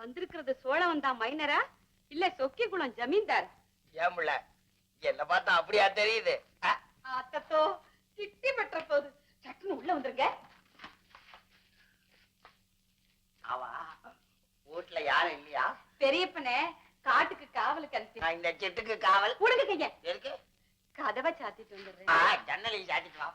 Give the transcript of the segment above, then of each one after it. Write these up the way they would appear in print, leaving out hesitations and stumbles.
வந்திருக்கிறது சோழவன் தான் மைனரா இல்ல சொக்கி குளம் ஜமீன்தார்? ஏமுள்ள என்ன பார்த்தா அப்படியா தெரியுது? அத்தோ சிட்டி பெற்ற போது சட்டுன்னு உள்ள வந்துருங்க. அவா வீட்டுல யாரும் இல்லையா? பெரியப்பனே காட்டுக்கு காவலுக்கு அனுப்பி. நான் இந்த செட்டுக்கு காவல் கொடுங்க கைய. இருக்கு. கதவை சாத்திட்டு வந்துடுறேன். ஜன்னலையும் சாத்திட்டு வா.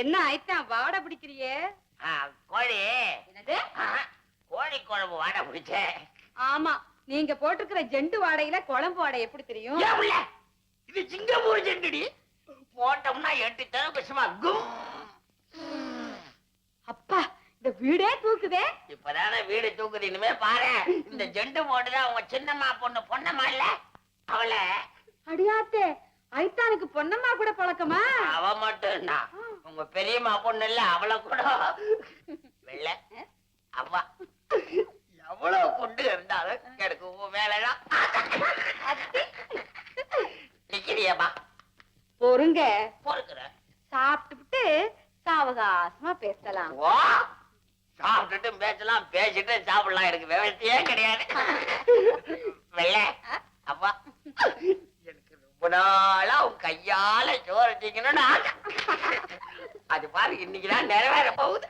என்ன ஆயிட்டான் வாட பிடிக்கிறியே? கோழி. என்னது? கோழி குழம்பு வாட பிடிச்சேன். ஆமா, நீங்க போட்டிருக்கிற ஜெண்டு வாடையில குழம்பு வாடை எப்படி தெரியும்? இது சிங்கப்பூர் ஜெண்டுடி. போட்டோம்னா 8 தடவை சும்மா கும். அப்பா, இந்த வீடே தூக்குதே. இப்பதானே வீடு தூக்குது. இனிமே பாரு, இந்த ஜெண்டு போட்டுதான் உங்க சின்னம்மா பொண்ணு பொன்னம்மா இல்ல அவள. அடியாத்தே, ஐத்தானுக்கு பொன்னம்மா கூட பழக்கமா? அவ மட்டும் உங்க பெரியம்மா பொண்ணு இல்ல அவளை கூட வெள்ள அவ எவ்வளவு கொண்டு இருந்தாலும் எனக்கு உன் வேலைதான். நிக்கிறியம்மா? பொறுங்க, பொறுக்குற. சாப்பிட்டுட்டு சாவகாசமா பேசலாம். சாப்பிட்டுட்டு பேசலாம், பேசிட்டு சாப்பிடலாம். எனக்கு விவசாயே கிடையாது. வெள்ள அப்பா, எனக்கு ரொம்ப நாளா உன் கையால சோறட்டிக்கணும்னு ஆசை. அது பாரு, இன்னைக்குதான் நிறைவேற போகுது.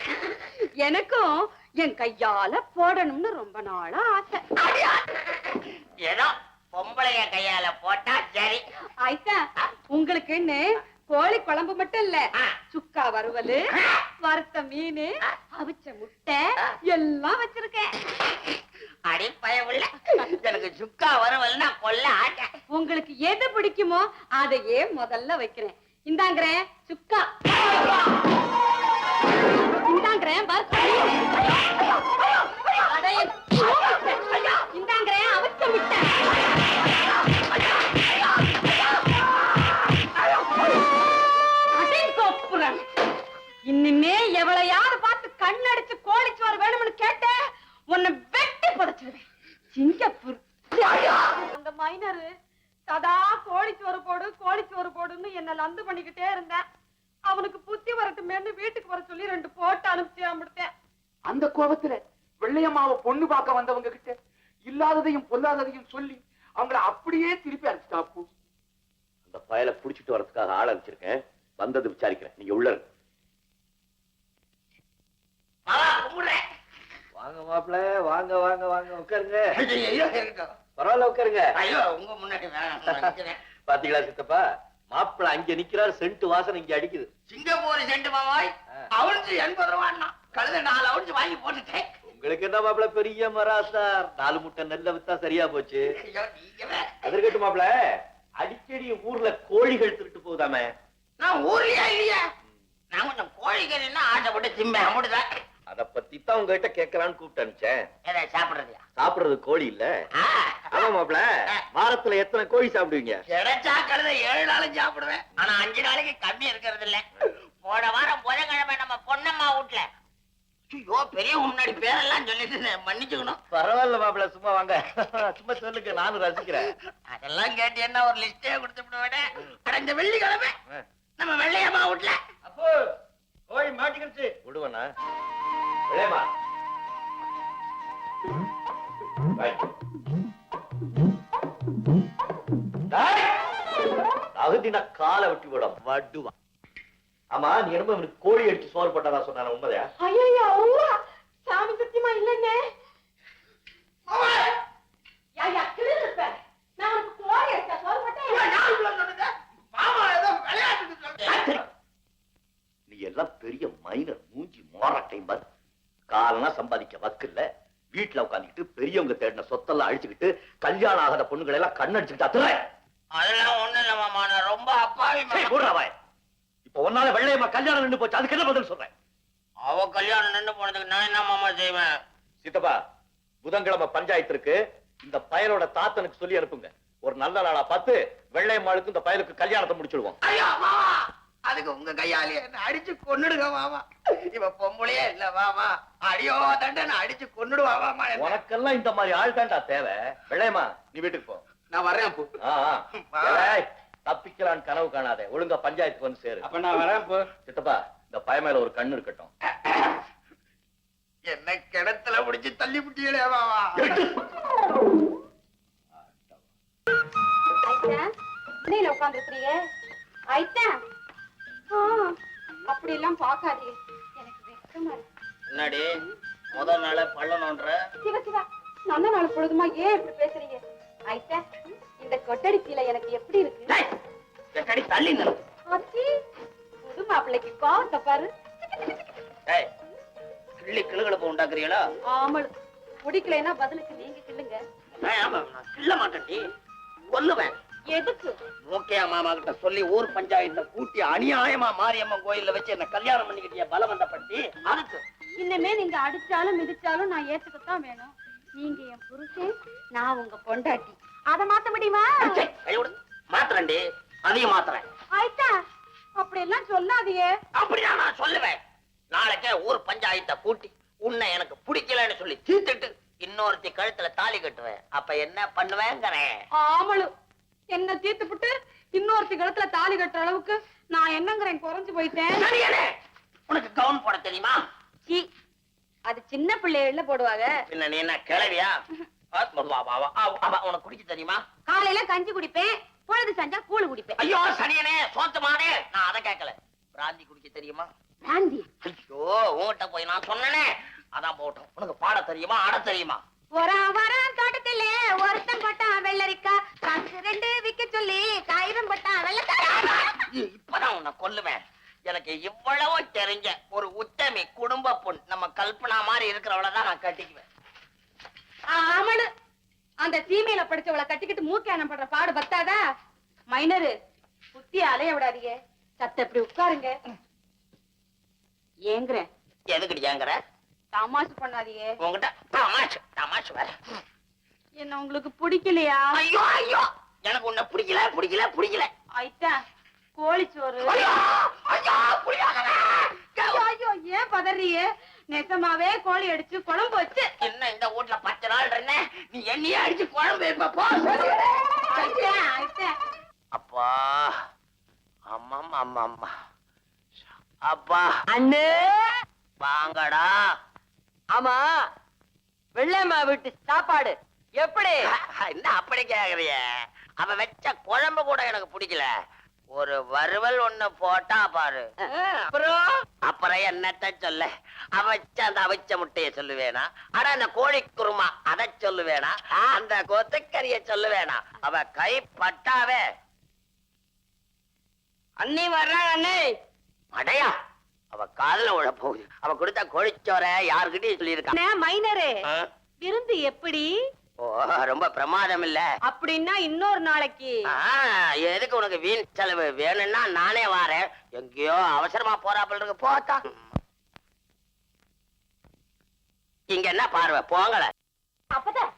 எனக்கும் என் கையால போடணும்னு ரொம்ப நாளா ஆசை. ஏதோ பொம்பளைய கையால போட்டா சரி. ஆயிட்டா, உங்களுக்குன்னு கோழி குழம்பு மட்டும் இல்ல, சுக்கா வறுவல், வறுத்த மீன், அவிச்ச முட்டை எல்லாம் வச்சிருக்கேன். அடி பயவுள்ள, எனக்கு சுக்கா வறுவல்னா கொல்ல ஆட்ட. உங்களுக்கு எது பிடிக்குமோ அதையே முதல்ல வைக்கிறேன். இந்தாங்கிறேன் சுக்கா, இந்தாங்கிறேன் இந்தாங்கிறேன் அவிச்ச முட்டை. இனிமே எவளையாவது பார்த்து கண்ணடிச்சு கோழிச்சோறு வேணும்னு கேட்ட உன்னை வெட்டி புதைச்சிடுவேன். சிங்கப்பூர் அந்த மைனரு சதா கோழிச்சோறு போடு கோழிச்சோறு போடுன்னு என்ன லந்து பண்ணிக்கிட்டே இருந்தேன். அவனுக்கு புத்தி வரட்டுமேன்னு வீட்டுக்கு வர சொல்லி 2 போட்டு அனுப்பிச்சு அனுப்பிட்டேன். அந்த கோபத்துல வெள்ளையம்மாவை பொண்ணு பார்க்க வந்தவங்க கிட்ட இல்லாததையும் பொல்லாததையும் சொல்லி அவங்கள அப்படியே திருப்பி அனுப்பிச்சாப்பு. அந்த பயலை புடிச்சிட்டு வரதுக்காக ஆள் அனுப்பிச்சிருக்கேன். வந்தது விசாரிக்கிறேன். நீங்க உள்ள வாங்க மாப்பிள்ள. வாங்க வாங்க வாங்க உட்காருங்க. பரவாயில்ல உட்காருங்க. ஐயோ, உங்க முன்னாடி பாத்தீங்களா சித்தப்பா, மாப்பிள்ள அங்க நிக்கிறாரு, சென்ட் வாசனை இங்க அடிக்குது. சிங்கப்பூர் சென்ட் மாமாய் அவுன்ஸ் 80 ரூபான்னா கழுத 4 அவுன்ஸ் வாங்கி போட்டுட்டேன். உங்களுக்கு என்ன மாப்பிள்ள பெரிய மராசார், 4 முட்டை நெல்ல வித்தா சரியா போச்சு. அதற்கட்டு மாப்பிள்ள, அடிக்கடி ஊர்ல கோழிகள் திருட்டு போகுதாமே. நான் ஊர்லயா இல்லையா? நான் கொஞ்சம் கோழிக்கறின்னா ஆசைப்பட்டு திம்பேன், அப்படிதான். அத பத்தி தான் உங்ககிட்ட கேட்கலான்னு கூப்பிட்டு அனுப்பிச்சேன். ஏதா சாப்பிடுறதுயா? சாப்பிடுறது கோழி இல்ல. ஆமா மாப்பிள்ள, வாரத்துல எத்தனை கோழி சாப்பிடுவீங்க? கிடைச்சா கழுத 7 நாளும் சாப்பிடுவேன். ஆனா 5 நாளைக்கு கம்மி இருக்கிறது இல்ல. போன வாரம் புதன்கிழமை நம்ம பொன்னம்மா வீட்டுல, ஐயோ பெரிய முன்னாடி பேரெல்லாம் சொல்லிட்டு மன்னிச்சுக்கணும். பரவாயில்ல மாப்பிள்ள, சும்மா வாங்க. சும்மா சொல்லுங்க, நானும் ரசிக்கிறேன். அதெல்லாம் கேட்டு என்ன ஒரு லிஸ்டே கொடுத்து விடுவேன். அடைஞ்ச வெள்ளிக்கிழமை நம்ம வெள்ளையம்மா வீட்டுல அப்போ கோழி மாட்டிக்கிடுச்சு விடுவனா? வெள்ளையம்மா அகுதினா காலை வெட்டி விட வடுவா. ஆமா, நீ என்னமோ இவனுக்கு கோழி அடிச்சு சோறு போட்டதா சொன்ன உண்மையா? ஐயோ சாமி சத்தியமா இல்லைன்னே. நான் உனக்கு கோழி அடிச்சா சோறு போட்டேன். நீ எல்லாம் பெரிய மைனர் மூஞ்சி மோரட்டை பார். காலனா சம்பாதிக்க வக்கில்ல, வீட்டுல உட்காந்துக்கிட்டு பெரியவங்க தேடின சொத்தெல்லாம் அழிச்சுக்கிட்டு கல்யாணம் ஆகாத பொண்ணுகளை எல்லாம் கண்ணடிச்சுக்கிட்டு அத்துற. அதெல்லாம் ஒண்ணு இல்ல மாமா, நான் ரொம்ப அப்பாவி. இப்ப ஒன்னால வெள்ளையம்மா கல்யாணம் நின்று போச்சு, அதுக்கு என்ன பதில் சொல்றேன்? அவ கல்யாணம் நின்று போனதுக்கு நான் என்ன மாமா செய்வேன்? சித்தப்பா, புதன்கிழமை பஞ்சாயத்து இருக்கு. இந்த பயலோட தாத்தனுக்கு சொல்லி அனுப்புங்க. ஒரு நல்ல நாளா பார்த்து வெள்ளையம்மாளுக்கு இந்த பயலுக்கு கல்யாணத்தை முடிச்சிடுவோம். ஐயோ மாமா, அதுக்கு உங்க கையாலே என்ன அடிச்சு கொன்னுடுங்க மாமா. இவ பொம்பளையே இல்ல மாமா, அடியோ தண்ட நான் அடிச்சு கொன்னுடுவா மாமா. உனக்கெல்லாம் இந்த மாதிரி ஆள் தாண்டா தேவை. வெள்ளையம்மா, நீ வீட்டுக்கு போ. நான் வரேன் அப்போ. தப்பிக்கலான்னு கனவு காணாதே, ஒழுங்கா பஞ்சாயத்துக்கு வந்து சேரு. அப்ப நான் வரேன் அப்போ. சித்தப்பா, இந்த பய மேல ஒரு கண்ணு இருக்கட்டும். என்ன கிணத்துல முடிச்சு தள்ளி விட்டீங்களே மாமா. உட்கார்ந்து இருக்கிறீங்க அப்படி எல்லாம் பாக்காதீங்க, எனக்கு வெக்கமா இருக்கு. என்னடி முதல் நாள பள்ளம் நோன்ற? சிவா சிவா, நல்ல நாள் பொழுதுமா ஏன் இப்படி பேசுறீங்க? ஐட்டா, இந்த கொட்டடி கீழே எனக்கு எப்படி இருக்கு? தள்ளி புது மாப்பிள்ளைக்கு கோவத்தை பாரு. கிள்ளி கிளுகளுக்கு உண்டாக்குறீங்களா? ஆமளு, பிடிக்கலைன்னா பதிலுக்கு நீங்க கிள்ளுங்க. நான் கிள்ள மாட்டேன்டி, கொல்லுவேன். எதுக்கு? மூக்கையா மாமா கிட்ட சொல்லி ஊர் பஞ்சாயத்தை கூட்டி அநியாயமா மாரியம்மன் கோயில்ல வச்சு என்ன கல்யாணம் பண்ணிக்கிட்டிய பலவந்தப்பட்டி. அதுக்கு இன்னமே நீங்க அடிச்சாலும் மிதிச்சாலும் நான் ஏத்துக்கத்தான் வேணும். நீங்க என் புருஷன், நான் உங்க பொண்டாட்டி. அத மாத்த முடியுமா? மாத்துறேன்டி, அதையும் மாத்துறேன். ஆயிட்டா, அப்படி எல்லாம் சொல்லாதீங்க. அப்படிதான் நான் சொல்லுவேன். நாளைக்கே ஊர் பஞ்சாயத்தை கூட்டி உன்னை எனக்கு பிடிக்கலன்னு சொல்லி தீர்த்துட்டு இன்னொருத்தி கழுத்துல தாலி கட்டுவேன். அப்ப என்ன பண்ணுவேங்கிறேன். ஆமளு, என்ன தீர்த்து புட்டு இன்னொருத்தி கழுத்துல தாலி கட்டுற அளவுக்கு நான் என்னங்கிறேன் குறைஞ்சு போயிட்டேன். உனக்கு கவுன் போட தெரியுமா? அது சின்ன பிள்ளைகள்ல போடுவாங்க. பின்ன நீ என்ன கிளவியா? உனக்கு குடிக்க தெரியுமா? காலையில கஞ்சி குடிப்பேன், பொழுது செஞ்சா கூழு குடிப்பேன். ஐயோ சனியனே, சோத்தமானே, நான் அதை கேட்கல. பிராந்தி குடிக்க தெரியுமா? பிராந்தி? ஐயோ, உன்கிட்ட போய் நான் சொன்னனே, அதான் போட்டோம். உனக்கு பாட தெரியுமா, ஆட தெரியுமா? வரம் தோட்டத்திலே ஒருத்தன் போட்டான் வெள்ளரிக்கா, காசு 2 விக்க சொல்லி காயிரம் போட்டான் வெள்ளக்காரா. இப்பதான் உன்னை கொல்லுவேன். எனக்கு இவ்வளவு தெரிஞ்ச ஒரு உத்தமி குடும்ப பொண் நம்ம கல்பனா மாதிரி இருக்கிறவளதான் நான் கட்டிக்குவேன். ஆமளு, அந்த சீமையில படிச்சவளை கட்டிக்கிட்டு மூக்கியானம் பண்ற பாடு பத்தாதா? மைனரு, புத்தி அலைய விடாதீங்க. சத்த எப்படி உட்காருங்க. ஏங்குறேன். எதுக்கிட்டு ஏங்குற? தமாஷு பண்ணாதீங்க. உங்ககிட்ட தமாஷு தமாஷு வேற. என்ன உங்களுக்கு பிடிக்கலையா? ஐயோ ஐயோ, எனக்கு உன்னை பிடிக்கல பிடிக்கல பிடிக்கல. ஐட்டா, கோழிச்சோறு. ஐயோ ஐயோ, ஐயோ, ஏன் பதறிய? நெசமாவே கோழி அடிச்சு குழம்பு வச்சு என்ன இந்த வீட்டுல 10 நாள் இருந்தேன், நீ என்னையே அடிச்சு குழம்பு வைப்ப போ. அப்பா, அம்மா அம்மா அம்மா, அப்பா அண்ணே, வாங்கடா. ஆமா, வெள்ளையம்மா வீட்டு சாப்பாடு எப்படி? என்ன அப்படி கேக்குறிய? அவ வச்ச குழம்பு கூட எனக்கு பிடிக்கல. ஒரு வறுவல் ஒண்ணு போட்டா பாரு. அப்புறம் என்னத்த சொல்ல? அவ வச்ச அந்த அவிச்ச முட்டைய சொல்லுவேனா? ஆனா அந்த கோழி குருமா அத சொல்லுவேனா? அந்த கொத்துக்கறிய சொல்லுவேனா? அவ கை பட்டாவே அண்ணி வர்றாங்க அண்ணே. அடையா, அவ காதுல விழ போகுது. அவ கொடுத்த கோழிச்சோர யாருக்கிட்டையும் சொல்லியிருக்கா. மைனரு, விருந்து எப்படி? ஓ, ரொம்ப பிரமாதம் இல்ல? அப்படின்னா இன்னொரு நாளைக்கு. எதுக்கு உனக்கு வீண் செலவு? வேணும்னா நானே வாரேன். எங்கேயோ அவசரமா போறாப்புல இருக்கு, போத்தா. இங்க என்ன பார்வை, போங்கல. அப்பதான்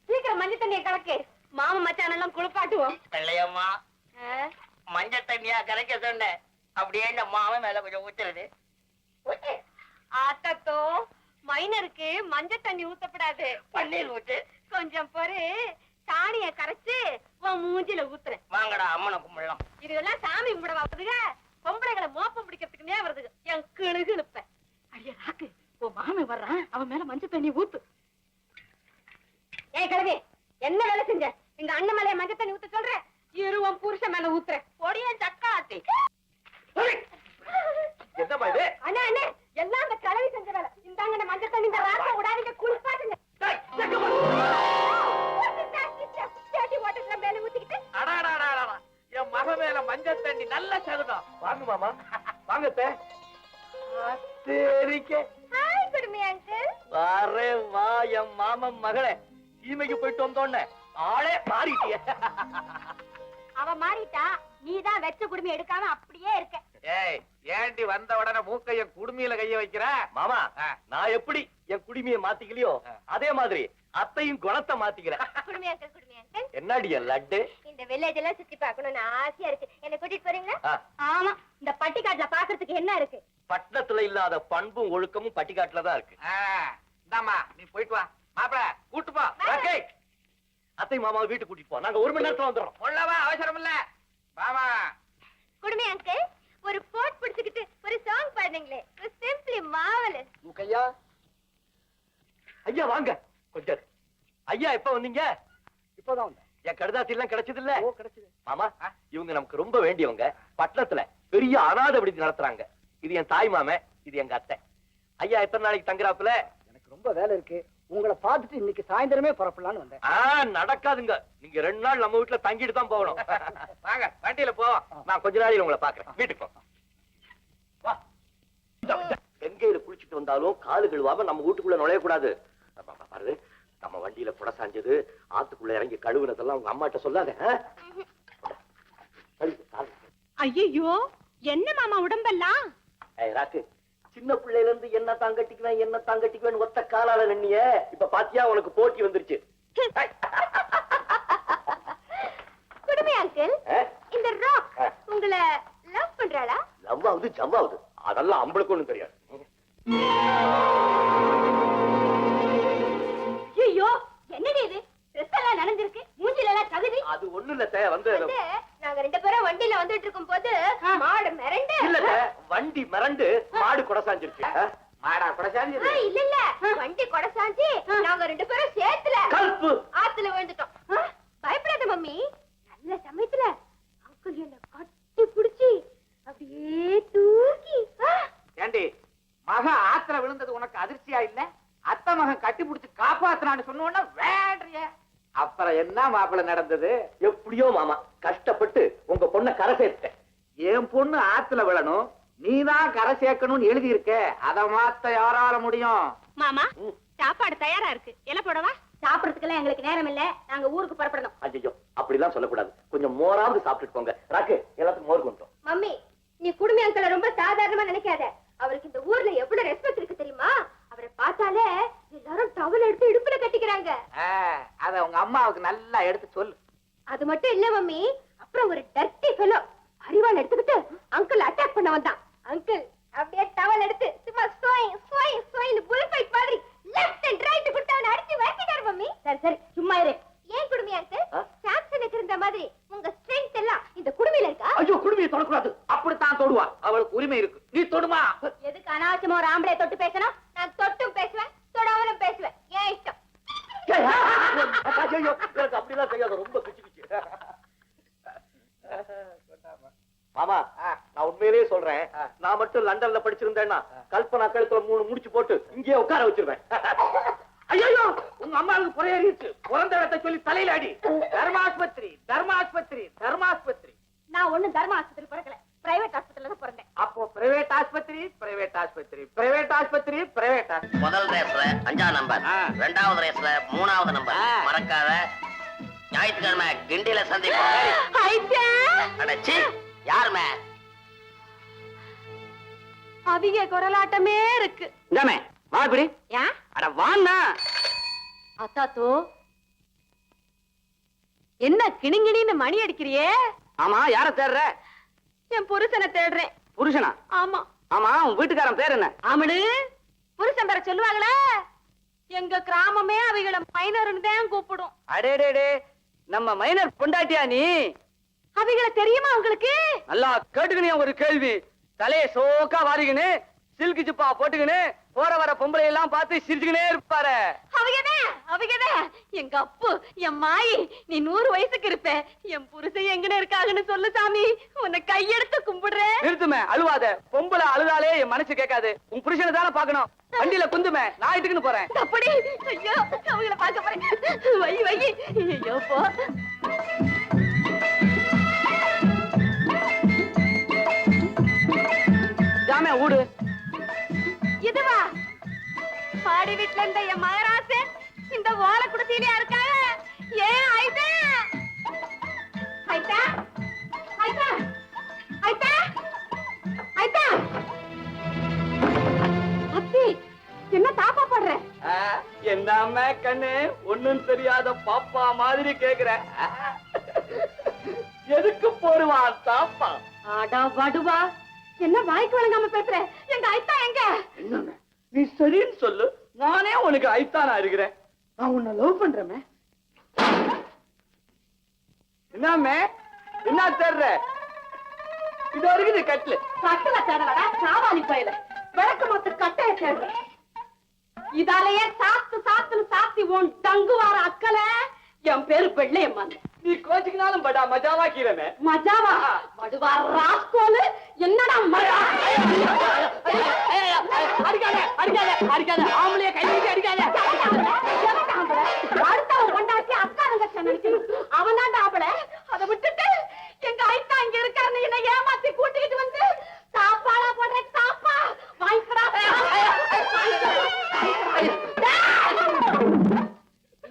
சீக்கிரம் மஞ்சள் தண்ணிய கலக்கு, மாமா மச்சான் எல்லாம் குளிப்பாட்டுவோம். வெள்ளையம்மா, மஞ்சள் தண்ணியா கரைக்க சொன்னேன், அப்படியே இந்த மாமன் மேல கொஞ்சம் ஊத்துறது. ஆத்தத்தோ, மைனருக்கு மஞ்சள் தண்ணி ஊத்தப்படாது, பன்னீர் ஊத்து. கொஞ்சம் பொறு, சாணிய கரைச்சு உன் மூஞ்சில ஊத்துறேன். வாங்கடா, அம்மனை கும்பிடலாம். இதெல்லாம் சாமி கும்பிட வருதுங்க, பொம்பளைகளை மோப்பம் பிடிக்கிறதுக்குன்னே வருதுங்க. என் கிழுகு இழுப்பேன். அடியா ராக்கு, உன் மாமி வர்றான், அவன் மேல மஞ்சள் தண்ணி ஊத்து. ஏய் கிழவி, என்ன வேலை செஞ்ச? எங்க அண்ணன் மேல மஞ்சள் தண்ணி ஊத்த சொல்ற, இருவன் புருஷன் மேல ஊத்துறேன். பொடிய சக்காத்தி. என்னம்மா இது? அண்ணா அண்ணே, எல்லாம் அந்த கிழவி செஞ்ச வேலை. இந்தாங்க மஞ்சள் தண்ணி, இந்த ராக்க விடாதீங்க, குளிப்பாட்டுங்க. மேல ஊத்திக்கிட்டு என் மக மேல மஞ்சள் தண்ணி நல்ல சகுதம். வாங்க மாமா, வாங்க. ஹாய் குடுமி அங்கிள். வாரே வா என் மாமன் மகளே, சீமைக்கு போயிட்டு வந்தோன்னே ஆளே மாறிட்டிய. அவ மாறிட்டா, நீதான் வெச்ச குடுமி எடுக்காம அப்படியே இருக்க. ஏய், ஏண்டி வந்த உடனே மூக்கைய குடுமியில கைய வைக்கிற? மாமா, நான் எப்படி என் குடிமையை மாத்திக்கலையோ அதே மாதிரி அத்தையும் குணத்தை மாத்திக்கிறேன். குடுமி அங்கிள், குடுமி அங்கிள். என்னடி என் லட்டு? இந்த வில்லேஜ் எல்லாம் சுத்தி பார்க்கணும்னு ஆசையா இருக்கு, என்ன கூட்டிட்டு போறீங்களா? ஆ. ஆமா, இந்த பட்டிக்காட்டுல பாக்குறதுக்கு என்ன இருக்கு? பட்டணத்துல இல்லாத பண்பும் ஒழுக்கமும் பட்டிக்காட்டுல தான் இருக்கு. இந்தாமா, நீ போயிட்டு வா. மாப்பிள கூட்டு போ. ஓகே. அத்தை மாமாவை வீட்டுக்கு கூட்டிட்டு போ. நாங்க 1 மணி நேரத்துல வந்துடுறோம். சொல்லவா அவசரம் இல்ல மாமா. குடுமி அங்கிள் ஒரு போட் பிடிச்சுக்கிட்டு ஒரு சாங் பாடுனீங்களே சிம்பிளி மாவலஸ். மூக்கையா ஐயா வாங்க கொஞ்சம். ஐயா எப்ப வந்தீங்க? இப்பதான் வந்தேன். என் கடுதாசி எல்லாம் கிடைச்சது இல்ல? கிடைச்சது மாமா. இவங்க நமக்கு ரொம்ப வேண்டியவங்க. பட்டணத்துல பெரிய அனாதை விடுதி நடத்துறாங்க. இது என் தாய் மாமன், இது எங்க அத்தை. ஐயா எத்தனை நாளைக்கு தங்குறாப்புல? எனக்கு ரொம்ப வேலை இருக்கு, உங்களை பார்த்துட்டு இன்னைக்கு சாயந்தரமே புறப்படலான்னு வந்தேன். நடக்காதுங்க. நீங்க 2 நாள் நம்ம வீட்டுல தங்கிட்டு தான் போகணும். வாங்க வண்டியில போவோம். நான் கொஞ்ச நாளைக்கு உங்களை பாக்குறேன். வீட்டுக்கு போ. வா. கங்கையில குளிச்சுட்டு வந்தாலும் காலு கழுவாம நம்ம வீட்டுக்குள்ள நுழையக்கூடாது. பாரு, நம்ம வண்டியில புட சாஞ்சது, ஆத்துக்குள்ள இறங்கி கழுவுனதெல்லாம் உங்க அம்மாட்ட சொல்லாத. ஐயோ என்ன மாமா உடம்பெல்லாம்? ராக்கு, சின்ன பிள்ளையில இருந்து என்ன தாங்கட்டிக்குவேன் ஒத்த காலால நின்னிய. இப்ப பாத்தியா உனக்கு போட்டி வந்துருச்சு. குடுமி அங்கிள் இந்த ராக் உங்களை லவ் பண்றாளா? லவ் ஆகுது ஜவ்வாகுது அதெல்லாம் அம்பளுக்கு ஒண்ணும் தெரியாது. ஐயோ என்னடி இது? ட்ரெஸ் எல்லாம் நனைஞ்சிருக்கு, மூஞ்சில எல்லாம் தகுதி. அது ஒண்ணு இல்ல வந்து நாங்க 2 பேரும் வண்டியில வந்துட்டு இருக்கும் போது மாடு மிரண்டு. இல்ல வண்டி மிரண்டு மாடு கொடசாஞ்சிருச்சு. மாடா கூட சாஞ்சிரு. இல்ல இல்ல வண்டி கொடசாஞ்சி நாங்க 2 பேரும் சேத்துல கல்பு ஆத்துல விழுந்துட்டோம். பயப்படாத மம்மி. நல்ல சமயத்துல அங்கிள் என்ன கட்டி பிடிச்சி அப்படியே தூக்கி. ஏண்டி மகன் ஆத்துல விழுந்தது உனக்கு அதிர்ச்சியா இல்ல? அத்தை மகன் கட்டி பிடிச்சு காப்பாத்துறான்னு சொன்ன வேண்டிய அப்புறம் என்ன மாப்பிள்ள நடந்தது? எப்படியோ மாமா கஷ்டப்பட்டு உங்க பொண்ணை கரை சேர்த்தேன். என் பொண்ணு ஆத்துல விழணும், நீதான் கரை சேர்க்கணும்னு எழுதி இருக்க. அத மாத்த யாரால முடியும்? மாமா சாப்பாடு தயாரா இருக்கு, என்ன போடவா? சாப்பிடறதுக்கெல்லாம் எங்களுக்கு நேரம் இல்ல, நாங்க ஊருக்கு புறப்படணும். ஐயோ அப்படிலாம் சொல்லக்கூடாது. கொஞ்சம் மோராவது சாப்பிட்டுட்டு போங்க. ராக்கு எல்லாத்துக்கும் மோர் கொண்டு. மம்மி நீ குடுமி அங்கிள ரொம்ப சாதாரணமா நினைக்காத. அவருக்கு இந்த ஊர்ல எவ்வளவு ரெஸ்பெக்ட் இருக்கு தெரியுமா? அவரை பார்த்தாலே எல்லாரும் டவல் எடுத்து இடுப்புல கட்டிக்கிறாங்க. அத உங்க அம்மாவுக்கு நல்லா எடுத்து சொல்லு. அது மட்டும் இல்ல மம்மி, அப்புறம் ஒரு டர்ட்டி ஃபெலோ அறிவாள் எடுத்துக்கிட்டு அங்கிள் அட்டாக் பண்ண வந்தான். அங்கிள் அப்படியே டவல் எடுத்து சும்மா சோய் சோய் சோய்னு புல் ஃபைட் மாதிரி லெஃப்ட் அண்ட் ரைட் கொடுத்து அவனை அடிச்சு வச்சிட்டாரு மம்மி. சரி சரி சும்மா இரு. ஏன் குடுமி அங்கிள் சாம்சனுக்கு இருந்த மாதிரி உங்க ஸ்ட்ரெngth எல்லாம் இந்த குடுமியில இருக்கா? ஐயோ குடுமியை தொடக்கூடாது. அப்படித்தான் தொடுவா, அவளுக்கு உரிமை இருக்கு. நீ தொடுமா? எதுக்கு அனாவசியமா ஒரு ஆம்பளை தொட்டு பேசணும்? நான் தொட்டும் பேசுவேன், தொடாமலும் பேசுவேன், ஏன் இஷ்டம். ஐயோ எனக்கு அப்படிலாம் செய்யாத, ரொம்ப பிச்சு பிச்சு. மாமா நான் உண்மையிலேயே சொல்றேன், நான் மட்டும் லண்டன்ல படிச்சிருந்தேன்னா கல்பனா கழுத்துல 3 முடிச்சு போட்டு இங்கேயே உட்கார வச்சிருவேன். ஐயோ உங்க அம்மாவுக்கு புறையேறிச்சு. பிறந்த இடத்தை சொல்லி தலையில அடி. தர்மாஸ்பத்திரி தர்மாஸ்பத்திரி தர்மாஸ்பத்திரி. நான் ஒண்ணும் தர்ம ஆஸ்பத்திரி பிறக்கல, பிரைவேட் ஹாஸ்பிடல்ல தான் பிறந்தேன். அப்போ பிரைவேட் ஆஸ்பத்திரி பிரைவேட் ஆஸ்பத்திரி பிரைவேட் ஆஸ்பத்திரி பிரைவேட் ஆஸ்பத்திரி. முதல் ரேஸ்ல 5ஆம் நம்பர், 2வது ரேஸ்ல 3வது நம்பர். மறக்காத. ஞாயிற்றுக்கிழமை கிண்டியில சந்திப்போம். அடச்சி யாருமே அவிக குரலாட்டமே இருக்கு. இந்தாமே வா இப்படி. ஏன் அட வாண்ணா. அத்தாத்தோ என்ன கிணிங்கிணின்னு மணி அடிக்கிறியே? ஆமா யார தேடுற? என் புருஷனை தேடுறேன். புருஷனா? ஆமா ஆமா உன் வீட்டுக்காரன் பேர் என்ன? ஆமடு புருஷன் பேர சொல்லுவாங்களே. எங்க கிராமமே அவைகளை மைனர்னு தான் கூப்பிடும். அடேடே நம்ம மைனர் பொண்டாட்டியா நீ? அவைகளை தெரியுமா உங்களுக்கு? நல்லா கேட்டுக்கினியா ஒரு கேள்வி. தலைய சோக்கா வாரிக்கின்னு சில்கு ஜிப்பா போட்டுக்கின்னு போற வர பொம்பளை எல்லாம் பார்த்து சிரிச்சுக்கினே இருப்பாரு. அவங்கதான் எங்க அப்பு என் மாயி. நீ 100 வயசுக்கு இருப்ப. என் புருஷன் எங்கன்னு இருக்காங்கன்னு சொல்லு சாமி, உன்னை கையெடுத்து கும்பிடுறேன். நிறுத்துமே, அழுவாத. பொம்பளை அழுதாலே என் மனசு கேட்காது. உன் புருஷனை தானே பாக்கணும். வண்டியில குந்துமே, நான் இட்டுக்குன்னு போறேன். அப்படி ஐயோ அவங்கள பார்க்க போறேன். வை வை ஐயோ போ. ஜாமே ஊடு. இதுவா பாடி வீட்டுல இருந்த என் மகராசு இந்த ஓலை குடிசையிலயா இருக்காங்க? ஏன் ஐட்டா ஐட்டா ஐட்டா ஐட்டா ஐட்டா அப்பி என்ன தாப்பா போடுற? என்னம்மா கண்ணு ஒண்ணும் தெரியாத பாப்பா மாதிரி கேக்குற. எதுக்கு போடுவான் தாப்பா? ஆடா வடுவா, என்ன வாய்க்கு வழங்காம பேசுற? எங்க ஐட்டா எங்க? என்னங்க நீ சரின்னு சொல்லு, நானே உனக்கு ஐத்தானா இருக்கிறேன். நான் உன்னை லவ் பண்றேன். என்னமே என்ன தேடுற? இது இருக்குது கட்டில். கட்டல தேடலடா காவாலி பயல. விளக்கு மொத்த கட்டைய தேடுறேன். இதாலேயே சாத்துன்னு சாத்தி உன் டங்குவார அக்கல. என் பேரு வெள்ளையம்மா. நீ கோச்சிக்கினாலும் படா மஜாவா கீழமே. மஜாவா படுவா ராஸ்கோலு. என்னடா மழை? அடிக்காத அடிக்காத அடிக்காத ஆம்பளைய கை வச்சு அடிக்காத. அடுத்தவன் கொண்டாட்டி அக்கா தங்கச்சி நினைச்சு அவனாண்டா ஆம்பளை. அதை விட்டுட்டு எங்க ஐத்தா இங்க இருக்காருன்னு என்ன ஏமாத்தி கூட்டிட்டு வந்து சாப்பாடா போடுறேன். சாப்பா வாங்கிக்கடா.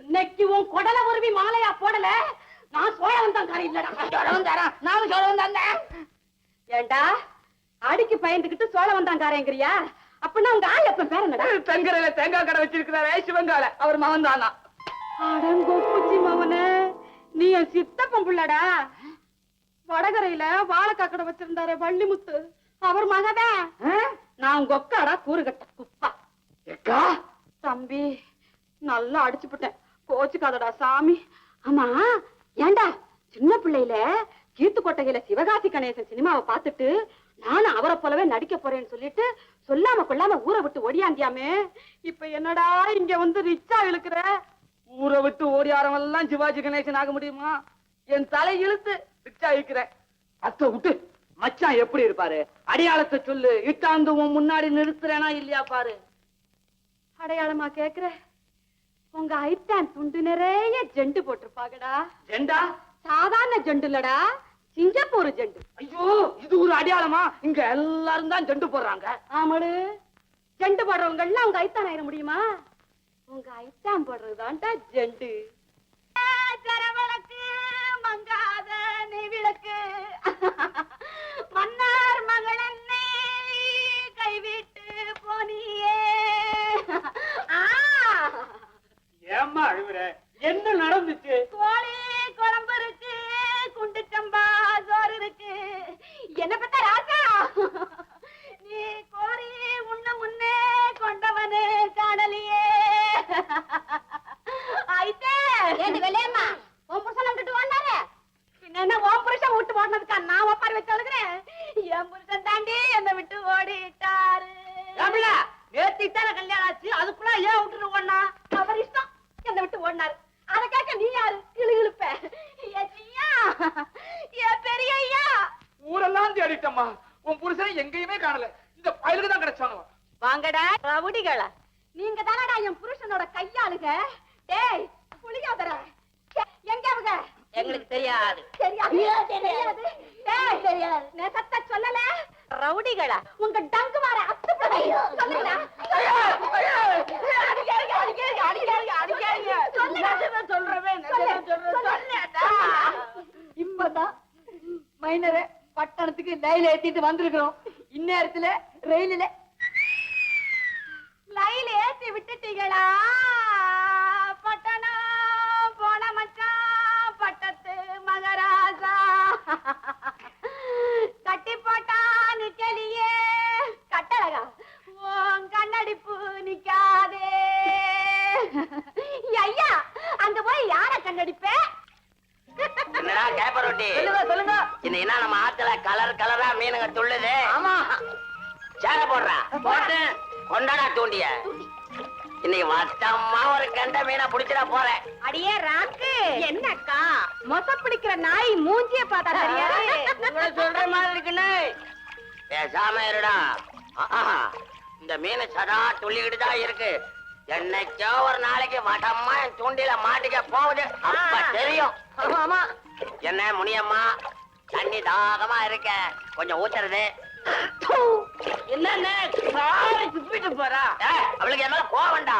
இன்னைக்கு உன் குடலை உருவி மாலையா போடல. நான் சோழவந்தாங்காரி இல்லடா. நானும் சோழவந்தான். ஏண்டா அடிக்கு பயந்துகிட்டு சோழவந்தாங்காரங்கிறியா? அப்படின்னா உங்க ஆள் எப்ப பேர் என்னடா? தெங்கரையில தேங்காய் கடை வச்சிருக்கிறாரே சிவங்கால அவர் மகன் தானா? அடங்கொப்புச்சி மவனே, நீ என் சித்தப்பன் புள்ளடா. வடகரையில வாழைக்காய் கடை வச்சிருந்தாரு வள்ளிமுத்து அவர் மகதான். நான் உங்க ஒக்காடா கூறுகட்ட குப்பா. ஏக்கா தம்பி நல்லா அடிச்சுப்புட்டேன். கோச்சுக்காதடா சாமி. ஆமா ஏண்டா சின்ன பிள்ளையில கீத்துக்கோட்டையில சிவகாசி கணேசன் சினிமாவை பார்த்துட்டு நானும் அவரை போலவே நடிக்க போறேன்னு சொல்லிட்டு சொல்லாம கொள்ளாம ஊரை விட்டு ஓடியாந்தியாமே. இப்ப என்னடா இங்க வந்து ரிச்சா இழுக்கிற? ஊரை விட்டு ஓடியாரவெல்லாம் சிவாஜி கணேசன் ஆக முடியுமா? என் தலை இழுத்து ரிக்ஷா இழுக்கிறேன். அத்த விட்டு மச்சான் எப்படி இருப்பாரு? அடையாளத்தை சொல்லு. இட்டாந்து உன் முன்னாடி நிறுத்துறேனா இல்லையா பாரு. அடையாளமா கேக்குற? உங்க ஐட்டான் துண்டு நிறைய ஜெண்டு போட்டிருப்பாங்கடா. ஜெண்டா? சாதாரண ஜெண்டு இல்லடா, சிங்கப்பூர் ஜெண்டு. ஐயோ இது ஒரு அடையாளமா? இங்க எல்லாரும் தான் ஜெண்டு போடுறாங்க. ஆமாடு, ஜெண்டு போடுறவங்க எல்லாம் உங்க ஐத்தான் ஆயிட முடியுமா? உங்க ஐத்தான் போடுறதுதான்டா ஜெண்டு. விளக்கு மங்காத நீ விளக்கு மன்னார் மகளே கைவிட்டு போனியே. ஏம்மா அழுகுற? என்ன நடந்துச்சு? கோழி குழம்பு இருக்கு, குண்டு சம்பா சோறு இருக்கு. என்ன பத்த ராசா, நீ கோரி உன்ன முன்னே கொண்டவனே காணலியே. ஆயிட்டே ஏண்டி வெள்ளையம்மா, உன் புருஷன் விட்டுட்டு வந்தாரு. பின்ன என்ன உன் புருஷன் விட்டு ஓடினதுக்கா நான் ஒப்பாரி வச்சு அழுகிறேன்? என் புருஷன் தாண்டி என்னை விட்டு ஓடிட்டாரு. நேத்திட்டான கல்யாணம் ஆச்சு, அதுக்குள்ள ஏன் விட்டுட்டு ஓடனா? அவர் இஷ்டம், என்னை விட்டு ஓடினாரு. அதை கேட்க நீ யாரு? கிளுகிழுப்ப பெரிய ஐயா. ஊரெல்லாம் தேடிட்டம்மா, உன் புருஷனை எங்கேயுமே காணல. இந்த பயலுக்கு தான் கிடைச்சானோ. வாங்கடா ரவுடிகளா, நீங்க தானடா என் புருஷனோட கையாளுக. டேய் புளியாதர, எங்க அவங்க? எங்களுக்கு தெரியாது. தெரியாது. டேய் தெரியாது. நேசத்த சொல்லல. ரவுடிகளா, உங்க டங்கு மாற அத்து படை சொல்லுடா. இப்பதான் மைனரை பட்டணத்துக்கு ரயில் ஏத்திட்டு வந்திருக்கிறோம். இந்நேரத்துல ரயிலில லைல் ஏத்தி விட்டுட்டீங்களா? பட்டணம் போன மச்சான் பட்டத்து மகராஜா கட்டி போட்டா நிக்கலியே. கட்டழகா உன் கண்ணடிப்பு நிக்காதே. ஐயா அங்க போய் யார கண்ணடிப்ப? என்னடா கேப்பர் ரொட்டி? சொல்லுங்க. இன்னைக்கு என்ன நம்ம ஆத்துல கலர் கலரா மீனுங்க துள்ளுது. ஆமா, சேர போடுறா போட்டு கொண்டாடா தூண்டிய. இன்னைக்கு வட்டமா ஒரு கண்ட மீனை புடிச்சிட போறேன். அடியே ராக்கு, என்னக்கா மொச பிடிக்கிற நாய் மூஞ்சிய பார்த்தா தெரியாது. உங்களை சொல்ற மாதிரி இருக்குன்னு. பேசாம இருடா. ஆஹா, இந்த மீன் சதா துள்ளிக்கிட்டு தான் இருக்கு. என்னைக்கோ ஒரு நாளைக்கு வட்டமா என் தூண்டில மாட்டிக்க போகுது. அப்ப தெரியும். ஆமா, என்ன முனியம்மா, தண்ணி தாகமா இருக்க, கொஞ்சம் ஊத்துறது. என்ன காரி துப்பிட்டு போறா? அவளுக்கு என்ன கோவண்டா?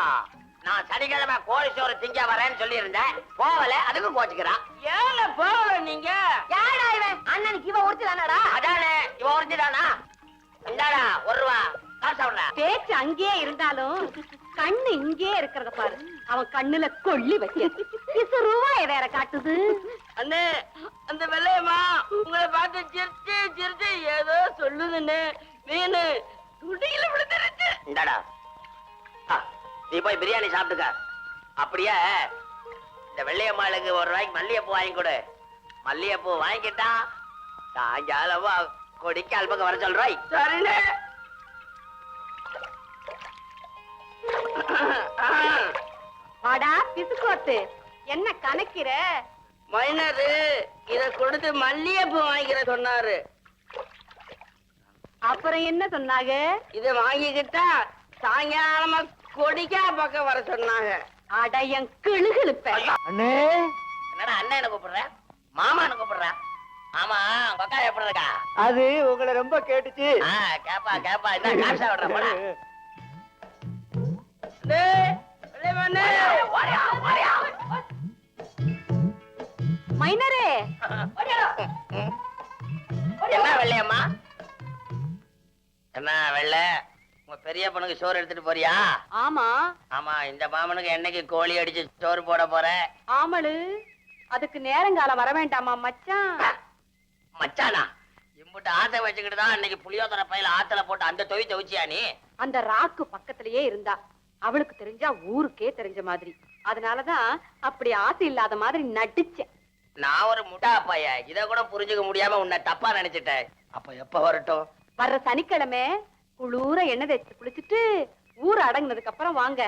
நான் சனிக்கிழமை கோழி சோறு திங்க வரேன்னு சொல்லி இருந்தேன், போகல. அதுக்கு கோச்சுக்கிறான். ஏல போகல நீங்க? யாரா இவன்? அண்ணனுக்கு இவன் ஒருத்தி தானடா? அதானே இவ ஒரிஞ்சுதானா? இந்தாடா ஒரு ரூபா காசு சாப்பிடுற. பேச்சு அங்கேயே இருந்தாலும் கண்ணு இங்கே இருக்கிறத பாரு. அவன் கண்ணுல கொள்ளி வைக்க ரூபாய வேற காட்டுது. அண்ணே, அந்த வெள்ளையம்மா உங்களை பார்த்து சிரிச்சு சிரிச்சு ஏதோ சொல்லுதுன்னு மீனு துடியில விழுந்துருச்சு. இந்தாடா, நீ போய் பிரியாணி சாப்பிட்டுக்க. அப்படியே இந்த வெள்ளையம்மாளுக்கு ஒரு ரூபாய்க்கு மல்லிகைப்பூ வாங்கி கொடு. மல்லிகைப்பூ வாங்கிக்கிட்டா சாயங்காலமா கொடிக்கால் பக்கம் வர சொல்றாய். சரிண்ணே. வாடா பிசுக்கோத்து, என்ன கணக்கிற? மைனரு இத கொடுத்து மல்லிகைப்பூ வாங்கிக்கிற சொன்னாரு. அப்புறம் என்ன சொன்னாங்க? இத வாங்கிக்கிட்டா சாயங்காலமா கொடிக்கா பக்கம் வர சொன்னாங்க. அட என் கிளுகிழுப்ப. அண்ணே என்னடா அண்ணன் என்ன கூப்பிடுற, மாமா என்ன கூப்பிடுற? ஆமா உங்க அக்கா எப்படி இருக்கா? அது உங்களை ரொம்ப கேட்டுச்சு. கேப்பா கேப்பா, என்ன காசா விடுற போல. மைனரே, என்ன வெள்ளையம்மா? என்ன வெள்ளை? உங்க பெரிய பொண்ணுக்கு சோறு எடுத்துட்டு போறியா? ஆமா ஆமா, இந்த மாமனுக்கு என்னைக்கு கோழி அடிச்சு சோறு போட போற? ஆமளு, அதுக்கு நேரங்காலம் வர வேண்டாமா மச்சான்? மச்சானா? இம்புட்டு ஆசை வச்சுக்கிட்டு தான் அன்னைக்கு புளியோதரை பையில ஆத்துல போட்டு அந்த தொய் தவிச்சியா நீ? அந்த ராக்கு பக்கத்திலேயே இருந்தா அவளுக்கு தெரிஞ்சா ஊருக்கே தெரிஞ்ச மாதிரி. அதனாலதான் அப்படி ஆசை இல்லாத மாதிரி நடிச்சேன். நான் ஒரு முட்டா பைய, இத கூட புரிஞ்சுக்க முடியாம உன்னை தப்பா நினைச்சிட்டேன். அப்ப எப்ப வரட்டும்? வர்ற சனிக்கிழமை குளூர எண்ணெய் தேய்ச்சி குளிச்சுட்டு ஊர் அடங்குனதுக்கு அப்புறம் வாங்க.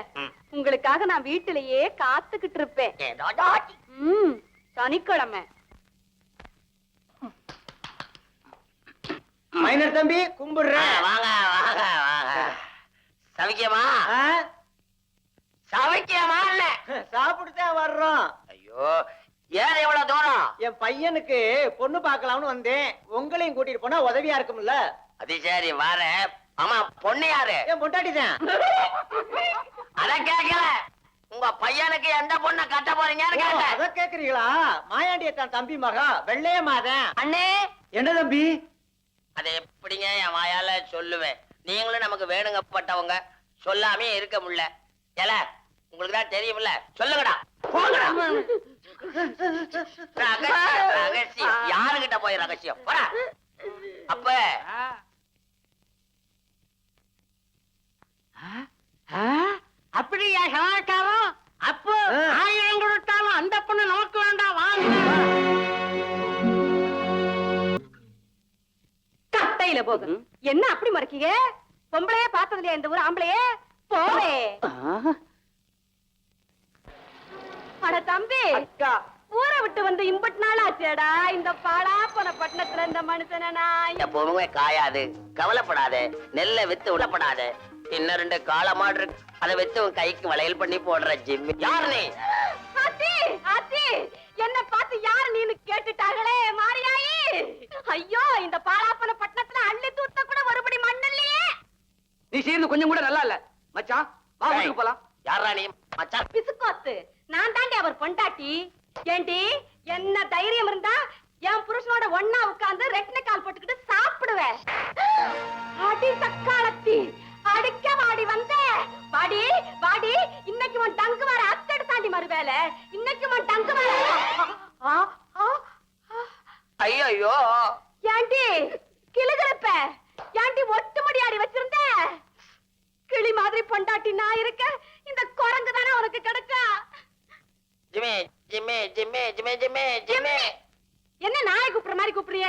உங்களுக்காக நான் வீட்டிலேயே காத்துக்கிட்டு இருப்பேன். சனிக்கிழமை. மைனர் தம்பி கும்பிடுறேன். வாங்க வாங்க வாங்க. சவிக்கியமா? சவிக்கியமா இல்ல? சாப்பிட்டுதான் வர்றோம். ஐயோ, ஏன் எவ்வளவு தூரம்? என் பையனுக்கு பொண்ணு பார்க்கலாம்னு வந்தேன். உங்களையும் கூட்டிட்டு போனா உதவியா இருக்கும்ல. அது சரி, வாரேன். ஆமா, பொண்ணு யாரு? என் பொண்டாட்டி தான். அத கேட்கல, உங்க பையனுக்கு எந்த பொண்ணை கட்ட போறீங்கன்னு கேட்டேன். அத கேக்குறீங்களா? மாயாண்டிய தான் தம்பி மகா வெள்ளைய மாதன். அண்ணே, என்ன தம்பி? அதை எப்படிங்க என் வாயால சொல்லுவேன்? நீங்களும் நமக்கு வேணுங்கப்பட்டவங்க, சொல்லாமே இருக்க முடியல. ஏல, உங்களுக்கு தான் தெரியும்ல, சொல்லுங்கடா. போங்கடா. ரகசியம் ரகசியம். யாருகிட்ட போய் ரகசியம்? போடா. அப்ப அப்படியா சமாச்சாரம்? அப்போ 1000 கொடுத்தாலும் அந்த பொண்ணு நமக்கு வேண்டாம், வாங்க. கட்டையில போகும். என்ன அப்படி மறைக்கீங்க? பொம்பளையே பார்த்தது இல்லையா இந்த ஊர் ஆம்பளையே? போவே. அட தம்பி, ஊரை விட்டு வந்து இம்பட்டு நாள் ஆச்சேடா. இந்த பாலா போன பட்டணத்துல இந்த மனுஷனை நான் எப்பவுமே காயாது, கவலைப்படாத. நெல்லை வித்து விடப்படாத. இன்னும் 2 காலமாடு இருக்கு, அதை வித்து உன் கைக்கு வளையல் பண்ணி போடுற ஜிம்மி. யாரு நீ? ஆத்தி, ஆத்தி, என்ன பார்த்து யாரு நீன்னு கேட்டுட்டாங்களே மாரியாயி. ஐயோ, இந்த பாலாப்பன பட்டணத்துல அள்ளி தூத்த கூட ஒருபடி மண்ணல்லையே. நீ சேர்ந்து கொஞ்சம் கூட நல்லா இல்ல மச்சான். வா வீட்டுக்கு போலாம். யாரா நீ? மச்சான் பிசுக்கோத்து, நான் தாண்டி அவர் பொண்டாட்டி. ஏண்டி, என்ன தைரியம் இருந்தா என் புருஷனோட ஒண்ணா உட்கார்ந்து ரெட்டின கால் போட்டுக்கிட்டு சாப்பிடுவேன். அடி சக்காலத்தி, அடிக்க வாடி வந்த. வாடி வாடி, இன்னைக்கு உன் டங்கு வர அத்தடு தாண்டி மறுவேல. இன்னைக்கு உன் டங்கு வர. ஐயோ, ஏண்டி கிளுகிழப்ப? ஏண்டி ஒட்டு முடியாடி வச்சிருந்த? கிளி மாதிரி பொண்டாட்டி நான் இருக்க, இந்த குரங்கு தானே உனக்கு கிடைச்சா? Jimmy Jimmy Jimmy Jimmy Jimmy Jimmy. என்ன நாயை கூப்பிடுற மாதிரி கூப்பிடுறிய?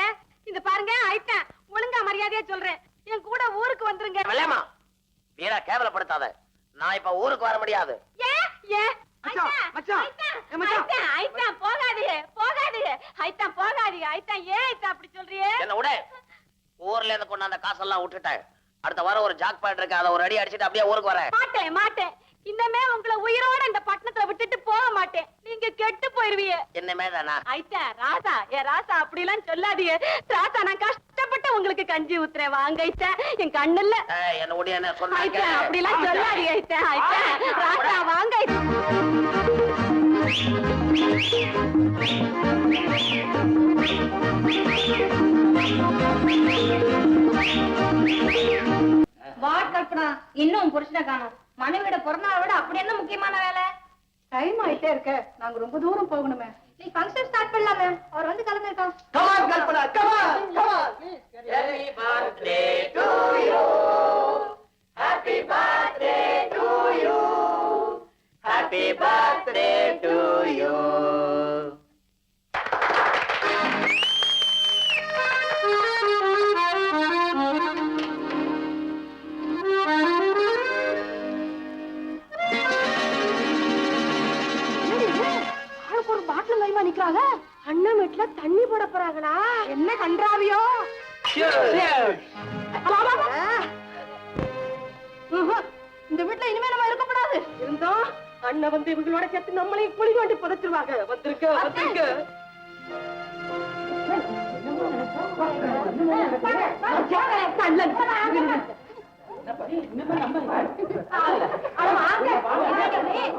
இந்த பாருங்க ஐட்டம், ஒழுங்கா மரியாதையா சொல்றேன். என் கூட ஊருக்கு வந்துருங்க. வெள்ளையம்மா, வீரா கேவலப்படுத்தாத. நான் இப்ப ஊருக்கு வர முடியாது. மச்சான், மச்சான், ஏ மச்சான். போகாதீங்க போகாதீங்க ஐட்டம், போகாதீங்க ஐட்டம். ஏன் ஐட்டம் அப்படி சொல்றியே? என்ன விட, ஊர்ல இருந்து கொண்டு அந்த காசெல்லாம் விட்டுட்டேன். அடுத்த வாரம் ஒரு ஜாக் பாயிண்ட் இருக்கு, அதை ஒரு அடி அடிச்சுட்டு அப்படியே ஊருக்கு வரேன். மாட்டேன் மாட்டேன். இன்னமே உங்களை உயிரோட இந்த பட்டணத்துல விட்டுட்டு போக மாட்டேன். நீங்க கெட்டு போயிருவீங்க. என்னமே தானா? ஐட்டா ராசா, ஏ ராசா அப்படி எல்லாம் சொல்லாதீங்க. ராசா, நான் கஷ்டப்பட்டு உங்களுக்கு கஞ்சி ஊத்துறேன், வாங்க ஐட்டா. என் கண்ணுல என்ன உடைய என்ன சொன்னாங்க? ஐட்டா அப்படி எல்லாம் சொல்லாதீங்க ஐட்டா. ஐட்டா ராசா, வாங்க ஐட்டா. வாட் கல்பனா, இன்னும் புருஷனை காணோம். மனைவியோட பிறந்தநாளை விட அப்படி என்ன முக்கியமான வேலை? டைம் ஆயிட்டே இருக்க, நாங்க ரொம்ப தூரம் போகணுமே. நீ ஃபங்க்ஷன் ஸ்டார்ட் பண்ணலாமே, அவர் வந்து கலந்துருக்கான். Come on, Kalpana, come on, come on. Please, Happy birthday to you. Happy birthday to you. Happy birthday to you. தண்ணி போட போறாங்களா? என்ன கன்றாவியோ? இந்த வீட்டுல இனிமே நம்ம இருக்கக்கூடாது. இருந்தோம் அண்ணன் வந்து இவங்களோட சேர்த்து நம்மளையும் குழி தோண்டி புதைச்சிருவாங்க. வந்திருக்க வந்திருக்க.